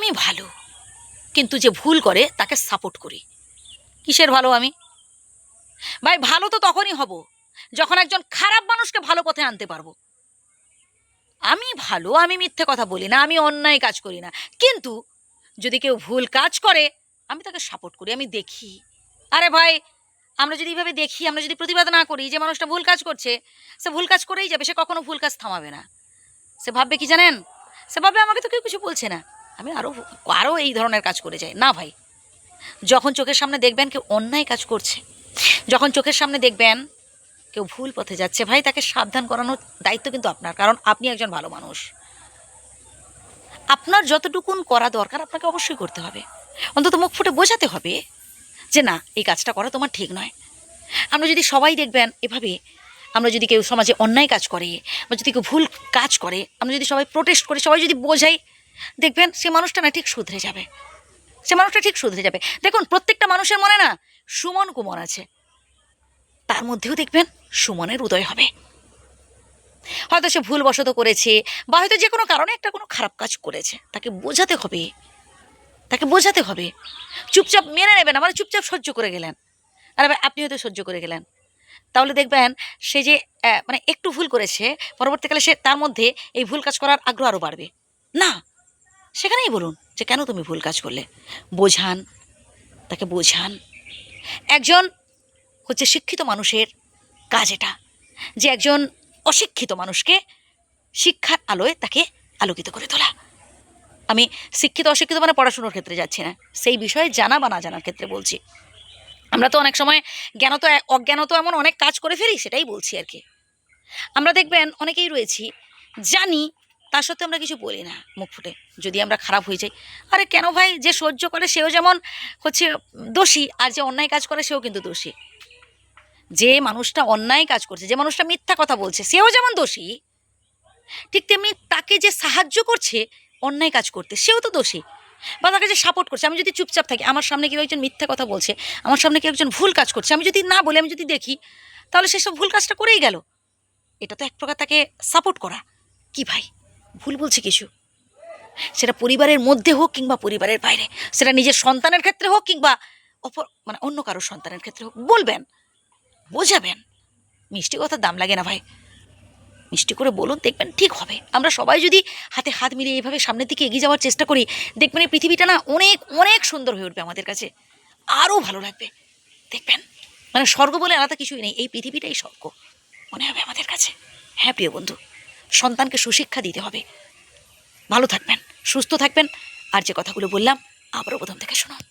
আমি ভালো, কিন্তু যে ভুল করে তাকে সাপোর্ট করি। কিসের ভালো আমি? ভাই ভালো তো তখনই হব যখন একজন খারাপ মানুষকে ভালো পথে আনতে পারবো। আমি ভালো, আমি মিথ্যে কথা বলি না, আমি অন্যায় কাজ করি না, কিন্তু যদি কেউ ভুল কাজ করে আমি তাকে সাপোর্ট করি, আমি দেখি। আরে ভাই, আমরা যদি এইভাবে দেখি, আমরা যদি প্রতিবাদ না করি যে মানুষটা ভুল কাজ করছে, সে ভুল কাজ করেই যাবে, সে কখনো ভুল কাজ থামাবে না। সে ভাববে কি জানেন? সে ভাববে আমাকে তো কেউ কিছু বলছে না, আমি আরও আরও এই ধরনের কাজ করে যাই। না ভাই, যখন চোখের সামনে দেখবেন কেউ অন্যায় কাজ করছে, যখন চোখের সামনে দেখবেন কেউ ভুল পথে যাচ্ছে, ভাই তাকে সাবধান করানোর দায়িত্ব কিন্তু আপনার, কারণ আপনি একজন ভালো মানুষ। আপনার যতটুকুন করা দরকার আপনাকে অবশ্যই করতে হবে, অন্তত মুখ ফুটে বোঝাতে হবে যে না, এই কাজটা করা তোমার ঠিক নয়। আমরা যদি সবাই দেখবেন এভাবে, আমরা যদি কেউ সমাজে অন্যায় কাজ করে বা যদি কেউ ভুল কাজ করে, আমরা যদি সবাই প্রোটেস্ট করি, সবাই যদি বোঝাই, দেখবেন সে মানুষটা না ঠিক শুধরে যাবে, সে মানুষটা ঠিক শুধরে যাবে। দেখুন, প্রত্যেকটা মানুষের মনে না সুমন কুমন আছে, তার মধ্যেও দেখবেন সুমনের উদয় হবে। হয়তো সে ভুলবশত করেছে বা হয়তো যে কোনো কারণে একটা কোনো খারাপ কাজ করেছে, তাকে বোঝাতে হবে, তাকে বোঝাতে হবে। চুপচাপ মেনে নেবেন, মানে চুপচাপ সহ্য করে গেলেন। আরে ভাই, আপনি হয়তো সহ্য করে গেলেন, তাহলে দেখবেন সে যে মানে একটু ভুল করেছে, পরবর্তীকালে সে তার মধ্যে এই ভুল কাজ করার আগ্রহ আরও বাড়বে না। সেখানেই বলুন যে কেন তুমি ভুল কাজ করলে, বোঝান, তাকে বোঝান। একজন হচ্ছে শিক্ষিত মানুষের কাজ এটা, যে একজন অশিক্ষিত মানুষকে শিক্ষার আলোয় তাকে আলোকিত করে তোলা। আমি শিক্ষিত অশিক্ষিত মানে পড়াশুনোর ক্ষেত্রে যাচ্ছি না, সেই বিষয়ে জানা বা না জানার ক্ষেত্রে বলছি। আমরা তো অনেক সময় জ্ঞানত অজ্ঞানত এমন অনেক কাজ করে ফেলি, সেটাই বলছি আর কি। আমরা দেখবেন অনেকেই রয়েছি, জানি, তার সত্ত্বেও আমরা কিছু বলি না মুখ ফুটে, যদি আমরা খারাপ হয়ে যাই। আরে কেন ভাই, যে সহ্য করে সেও যেমন হচ্ছে দোষী, আর যে অন্যায় কাজ করে সেও কিন্তু দোষী। যে মানুষটা অন্যায় কাজ করছে, যে মানুষটা মিথ্যা কথা বলছে, সেও যেমন দোষী, ঠিক তেমনি তাকে যে সাহায্য করছে অন্যায় কাজ করতে, সেও তো দোষী। বা তাকে যে সাপোর্ট করছে, আমি যদি চুপচাপ থাকি, আমার সামনে কেউ একজন মিথ্যা কথা বলছে, আমার সামনে কেউ একজন ভুল কাজ করছে, আমি যদি না বলি, আমি যদি দেখি, তাহলে সেসব ভুল কাজটা করেই গেল। এটা তো এক প্রকার তাকে সাপোর্ট করা। কি ভাই, ভুল বলছে কিছু, সেটা পরিবারের মধ্যে হোক কিংবা পরিবারের বাইরে, সেটা নিজের সন্তানের ক্ষেত্রে হোক কিংবা অপর মানে অন্য কারোর সন্তানের ক্ষেত্রে হোক, বলবেন, বোঝাবেন। মিষ্টি কথার দাম লাগে না ভাই, মিষ্টি করে বলুন, দেখবেন ঠিক হবে। আমরা সবাই যদি হাতে হাত মিলিয়ে এইভাবে সামনের দিকে এগিয়ে যাওয়ার চেষ্টা করি, দেখবেন এই পৃথিবীটা না অনেক অনেক সুন্দর হয়ে উঠবে আমাদের কাছে, আরও ভালো লাগবে। দেখবেন মানে স্বর্গ বলে আলাদা কিছুই নেই, এই পৃথিবীটাই স্বর্গ মনে হবে আমাদের কাছে। হ্যাঁ প্রিয় বন্ধু, সন্তানকে সুশিক্ষা দিতে হবে। ভালো থাকবেন, সুস্থ থাকবেন, আর যে কথাগুলো বললাম আবারও প্রথম থেকে শুনুন।